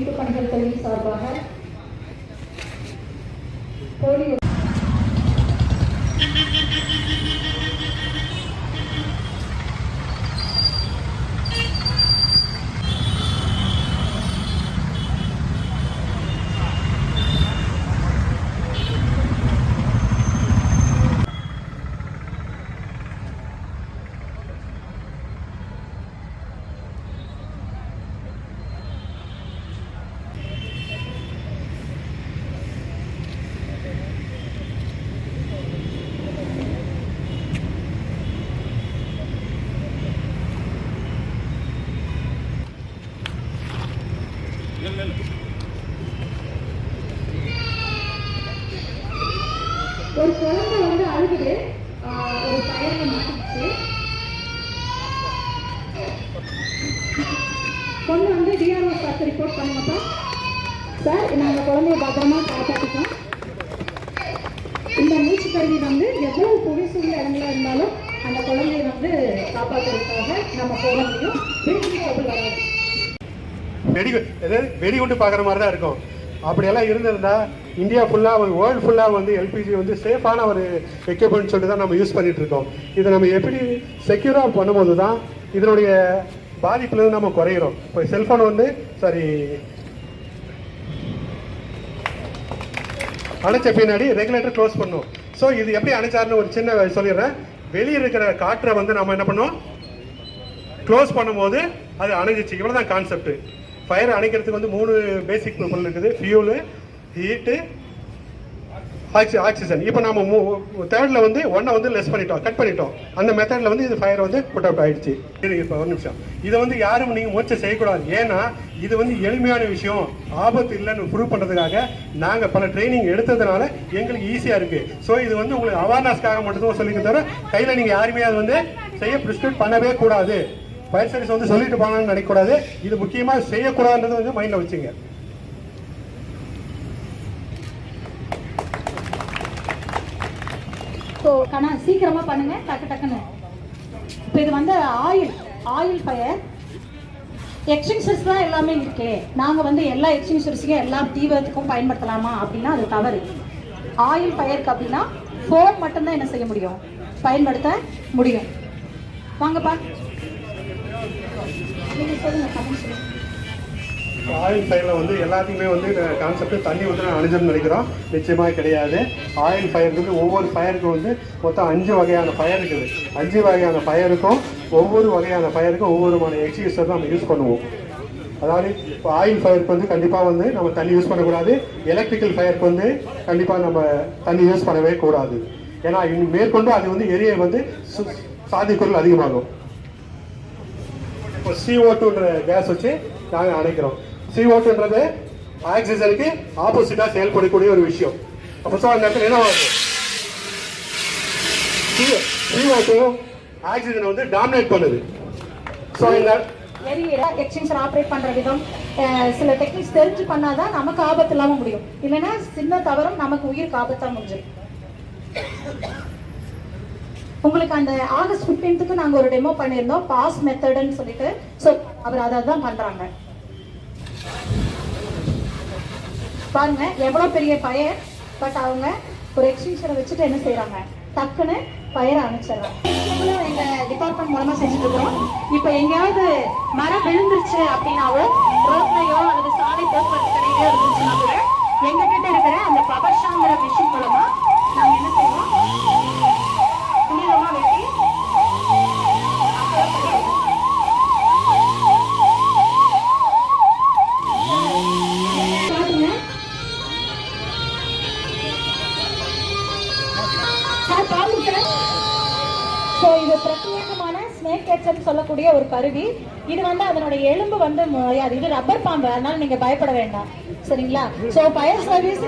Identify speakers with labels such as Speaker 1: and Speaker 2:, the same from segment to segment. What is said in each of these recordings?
Speaker 1: மீட்பு பணிகள் துறை சார்பாக கோடி ஒரு குழந்தை வந்து அழுகுது, ஒரு டயர்ல மாட்டிச்சு. பொண்ணு வந்து டிஆர்ஓ பார்த்து ரிப்போர்ட் பண்ணுங்கப்பா. சார், நாங்கள் குழந்தைய பத்திரமா காப்பாற்றிட்டோம். இந்த மூச்சு கருவி வந்து எவ்வளவு புகைசூழ இடங்களா இருந்தாலும் அந்த குழந்தைய வந்து காப்பாற்றுறதுக்காக நம்ம போக முடியும்.
Speaker 2: வெடிகுண்டு பார்க்குற மாதிரி தான் இருக்கும். அப்படியெல்லாம் இருந்திருந்தா இந்தியா ஃபுல்லாக வேர்ல்டு ஃபுல்லாக வந்து எல்பிஜி வந்து சேஃபான ஒரு எக்யூப்மெண்ட் சொல்லிட்டு தான் நம்ம யூஸ் பண்ணிட்டு இருக்கோம். இதை நம்ம எப்படி செக்யூராக பண்ணும்போது தான் இதனுடைய பாதிப்புலேருந்து நம்ம குறையிறோம். இப்போ செல்ஃபோன் வந்து அணைச்ச பின்னாடி ரெகுலேட்டர் க்ளோஸ் பண்ணும். ஸோ இது எப்படி அணைச்சாருன்னு ஒரு சின்ன சொல்லிடுறேன். வெளியே இருக்கிற காற்றை வந்து நம்ம என்ன பண்ணோம், க்ளோஸ் பண்ணும்போது அது அணைஞ்சிச்சு. இவ்வளோ தான் கான்செப்ட். ஃபயர் அணைக்கிறதுக்கு வந்து 3 பேசிக் பொருள் இருக்குது: ஃபியூலு, ஹீட்டு, ஆக்சிஜன். இப்போ நம்ம தேர்டில் வந்து ஒன்றை வந்து லெஸ் பண்ணிட்டோம், கட் பண்ணிட்டோம். அந்த மெத்தடில் வந்து இது ஃபயர் வந்து புட் அவுட் ஆகிடுச்சு. இப்போ ஒரு நிமிஷம், இதை வந்து யாரும் நீங்கள் முயற்சி செய்யக்கூடாது. ஏன்னா இது வந்து எளிமையான விஷயம், ஆபத்து இல்லைன்னு ப்ரூவ் பண்ணுறதுக்காக நாங்கள் பல ட்ரைனிங் எடுத்ததுனால எங்களுக்கு ஈஸியாக இருக்குது. ஸோ இது வந்து உங்களுக்கு அவேர்னஸ்க்காக மட்டும்தான் சொல்லிக்க தவிர கையில் நீங்கள் யாருமே அது வந்து செய்ய ப்ரிஸ்கிரைப் பண்ணவே கூடாது. ஃபயர் சர்வீஸ் வந்து சொல்லிட்டு போனான்னு நினைக்கக்கூடாது. இது முக்கியமாக செய்யக்கூடாதுன்றது வந்து மைண்டில் வச்சுங்க.
Speaker 1: ஸோ சீக்கிரமாக பண்ணுங்க, டக்குன்னு. இப்போ இது வந்து ஆயில் ஃபயர் எக்ஸ்டிங்ஷர்ஸ் தான் எல்லாமே இருக்கு. நாங்கள் வந்து எல்லா எக்ஸ்டிங்ஷர்ஸையும் எல்லா தீவிரத்துக்கும் பயன்படுத்தலாமா அப்படின்னா அது தவறு. ஆயில் ஃபயருக்கு அப்படின்னா ஃபோம் மட்டும்தான் என்ன செய்ய முடியும், பயன்படுத்த முடியும். வாங்கப்பா, நீங்கள் சொல்லுங்க.
Speaker 2: ஆயில் ஃபயரில் வந்து எல்லாத்தையுமே வந்து கான்செப்ட் தண்ணி வந்து அணிஞ்சுன்னு நினைக்கிறோம். நிச்சயமாக கிடையாது. ஆயில் ஃபயருக்கு வந்து ஒவ்வொரு ஃபயருக்கும் வந்து மொத்தம் 5 வகையான ஃபயர் இருக்குது. 5 வகையான ஃபயருக்கும் ஒவ்வொரு வகையான ஃபயருக்கும் ஒவ்வொரு எக்ஸ்டிங்ஷர் தான் நம்ம யூஸ் பண்ணுவோம். அதாவது இப்போ ஆயில் ஃபயருக்கு வந்து கண்டிப்பாக வந்து நம்ம தண்ணி யூஸ் பண்ணக்கூடாது. எலக்ட்ரிக்கல் ஃபயருக்கு வந்து கண்டிப்பாக நம்ம தண்ணி யூஸ் பண்ணவே கூடாது. ஏன்னா மேற்கொண்டு அது வந்து எரிய வந்து சாத்தியக்கூறுகள் அதிகமாகும். இப்போ CO2ன்ற கேஸ் வச்சு நாங்கள் அணைக்கிறோம். CO2ன்றது ஆக்சிஜனுக்கு ஆப்போசிட்டாக செயல்படக்கூடிய ஒரு விஷயம். அப்போ ஸோ அந்த இடத்துல என்ன ஆகும், CO2 ஆக்சிஜனை வந்து டாமினேட் பண்ணுது. ஸோ இந்த
Speaker 1: எக்ஸ்டென்ஷன் ஆப்ரேட் பண்ற விதம் சில டெக்னிக்ஸ் தெரிஞ்சு பண்ணாதான் நமக்கு ஆபத்து இல்லாம முடியும். இல்லைன்னா சின்ன தவறும் நமக்கு உயிருக்கு ஆபத்தா முடிஞ்சிடும். உங்களுக்கு அந்த ஆகஸ்ட் 15க்கு நாங்க ஒரு டெமோ பண்ணியிருந்தோம், பாஸ் மெத்தட்னு சொல்லிட்டு. ஸோ அவர் அதை தான் பண்றாங்க. பாருங்க எவ்வளவு பெரிய ஃபயர். பட் அவங்க ஒரு எக்ஸ்டிங்ஷரை வச்சுட்டு என்ன செய்யறாங்க, டக்குன்னு ஃபயரை அணைச்சிடறாங்க. எங்க டிபார்ட்மெண்ட் மூலமா செஞ்சுட்டு இருக்கிறோம். இப்ப எங்கேயாவது மரம் விழுந்துருச்சு அப்படின்னாவோ, ரோட்லயோ அல்லது சாலை போக்குவரத்து கடையிலயோ இருந்துச்சுன்னா கூட எங்க கிட்ட இருக்கிற அந்த பவர்ஷாங்கிற விஷயம் மூலமா நாங்க என்ன செய்வோம், துணிதமா வெட்டி இது பிரத்யேகமான ஸ்னேக் கேட்சர் சொல்லக்கூடிய ஒரு கருவி. இது வந்து அதனுடைய எலும்பு வந்து இது ரப்பர் பாம்பு, அதனால நீங்க பயப்பட வேண்டாம், சரிங்களா? சோ ஃபயர் சர்வீஸ்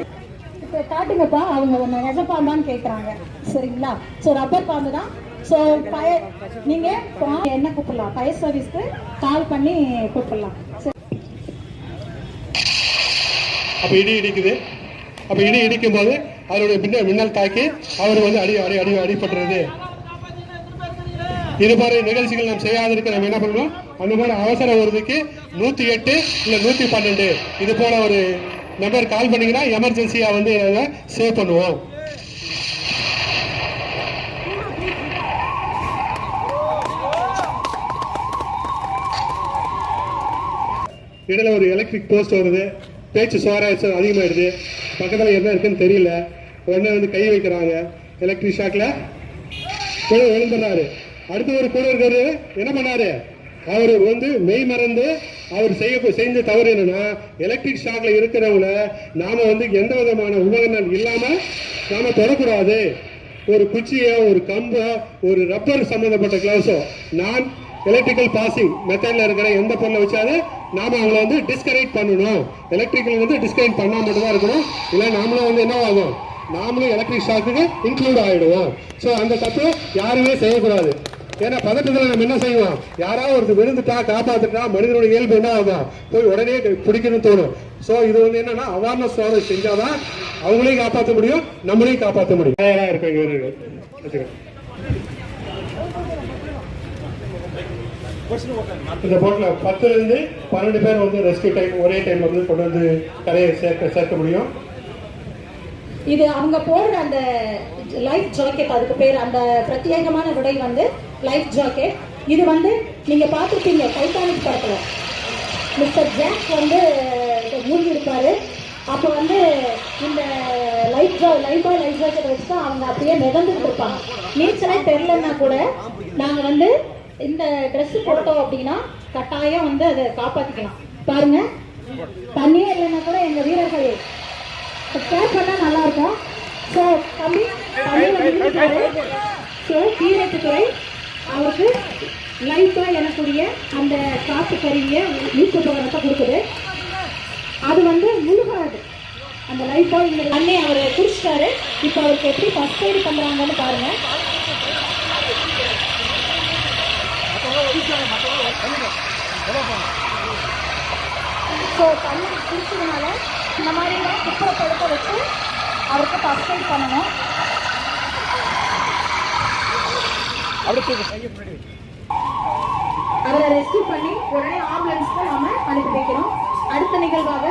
Speaker 1: இப்ப காட்டுங்கப்பா, அவங்க நெஜ பாம்பான்னு கேக்குறாங்க, சரிங்களா? சோ ரப்பர் பாம்பு தான். சோ ஃபயர் நீங்க என்ன கூப்பிடலாம், ஃபயர் சர்வீஸ்க்கு கால் பண்ணி கூப்பிடலாம்.
Speaker 2: அப்ப இடி இடிக்குது. அப்ப இடி இடிக்கும் போது அவருடைய மின்னல் தாக்கி அவர் வந்து அடிபட்டுறது. இது மாதிரி நிகழ்ச்சிகள் நாம் செய்யாதிருக்க நம்ம என்ன பண்ணணும், அந்த மாதிரி அவசர வருதுக்கு 108 இல்லை 112 இது போல ஒரு நம்பர் கால் பண்ணீங்கன்னா எமர்ஜென்சியா வந்து சேவ் பண்ணுவோம். இடையில ஒரு எலக்ட்ரிக் போஸ்ட் வருது, பேச்சு சுவாரஸ்யம் அதிகமாயிடுது, பக்கத்தில் என்ன இருக்குன்னு தெரியல, உடனே வந்து கை வைக்கிறாங்க, எலக்ட்ரிக் ஷாக்ல கூட விழுந்துடுறாரு. அடுத்து ஒரு கூட இருக்காரு என்ன பண்ணாரு, அவர் வந்து மெய் மறந்து அவர் செஞ்ச தவறு என்னன்னா, எலக்ட்ரிக் ஷாக்ல இருக்கிறவங்கள நாம வந்து எந்த விதமான உபகரணம் இல்லாம நாம தொடக்கூடாது. ஒரு குச்சியோ ஒரு கம்போ ஒரு ரப்பர் சம்பந்தப்பட்ட கிளவுஸோ நான் எலக்ட்ரிக்கல் பாசிங் மெத்தட்ல இருக்கிற எந்த பொருளை வச்சாலும் நாம அவங்கள வந்து டிஸ்கனெக்ட் பண்ணணும். எலக்ட்ரிக்கல் வந்து டிஸ்கனெக்ட் பண்ணா மட்டும் தான் இருக்கணும், இல்லை நாமளும் வந்து என்ன ஆகும், நாமளும் எலக்ட்ரிக் ஷாக்கு இன்க்ளூட் ஆகிடுவோம். ஸோ அந்த தப்பு யாருமே செய்யக்கூடாது. ஏன்னா பதட்டத்தில் நம்ம என்ன செய்வோம், யாராவது ஒருத்தர் விழுந்துட்டா காப்பாத்துட்டா மனிதனுடைய இயல்பு என்ன ஆகும், போய் உடனே பிடிக்கணும்னு தோணும். ஸோ இது வந்து என்னன்னா அவேர்னஸ் செஞ்சாதான் அவங்களையும் காப்பாற்ற முடியும், நம்மளையும் காப்பாற்ற முடியும். இருக்காங்க வீரர்கள். இந்த போட்ல 10 இருந்து 12 பேர் வந்து ரெஸ்கியூ டைம் ஒரே டைம்ல வந்து கொண்டு வந்து கரையை சேர்க்க முடியும்.
Speaker 1: இது அவங்க போடுற அந்த லைஃப் ஜாக்கெட், அதுக்கு பேர் அந்த பிரத்யேகமான விடை வந்து லைஃப் ஜாக்கெட். இது வந்து நீங்க பார்த்துருப்பீங்க டைட்டானிக் படத்துல மிஸ்டர் ஜாக் வந்து மூழ்கி இருப்பாரு. அப்போ வந்து இந்த லைஃப் ஜாக்கெட் வச்சு தான் அவங்க அப்படியே மிதந்துட்டு இருப்பாங்க. நீச்சலே தெரிலன்னா கூட நாங்க வந்து இந்த ட்ரெஸ் போட்டோம் அப்படின்னா கட்டாயம் வந்து அதை காப்பாத்திக்கலாம். பாருங்க, தண்ணியே இல்லைன்னா கூட எங்க வீரர்கள் கேர் பண்ணா நல்லா இருக்கும். ஸோ தம்பி ஸோ தீரத்துறை அவருக்கு லைஃபா எனக்குரிய அந்த காப்பு கருவியை நீச்சல் உபகரணத்தை கொடுக்குது. அது வந்து முழுகாது அந்த லைஃபா. இந்த தண்ணி அவர் குடிச்சிட்டாரு. இப்போ அவருக்கு எப்படி ஃபர்ஸ்ட் எய்ட் பண்றாங்கன்னு பாருங்க. ஸோ தண்ணி குடிச்சதுனால இந்த மாதிரி குப்பரை படுக்க வச்சு அவருக்கு ஃபர்ஸ்ட் எய்ட் பண்ணணும். அவரை ரெஸ்கியூ பண்ணி உடனே ஆம்புலன்ஸ்க்கு நாம அனுப்பி வைக்கிறோம். அடுத்த நிகழ்வாக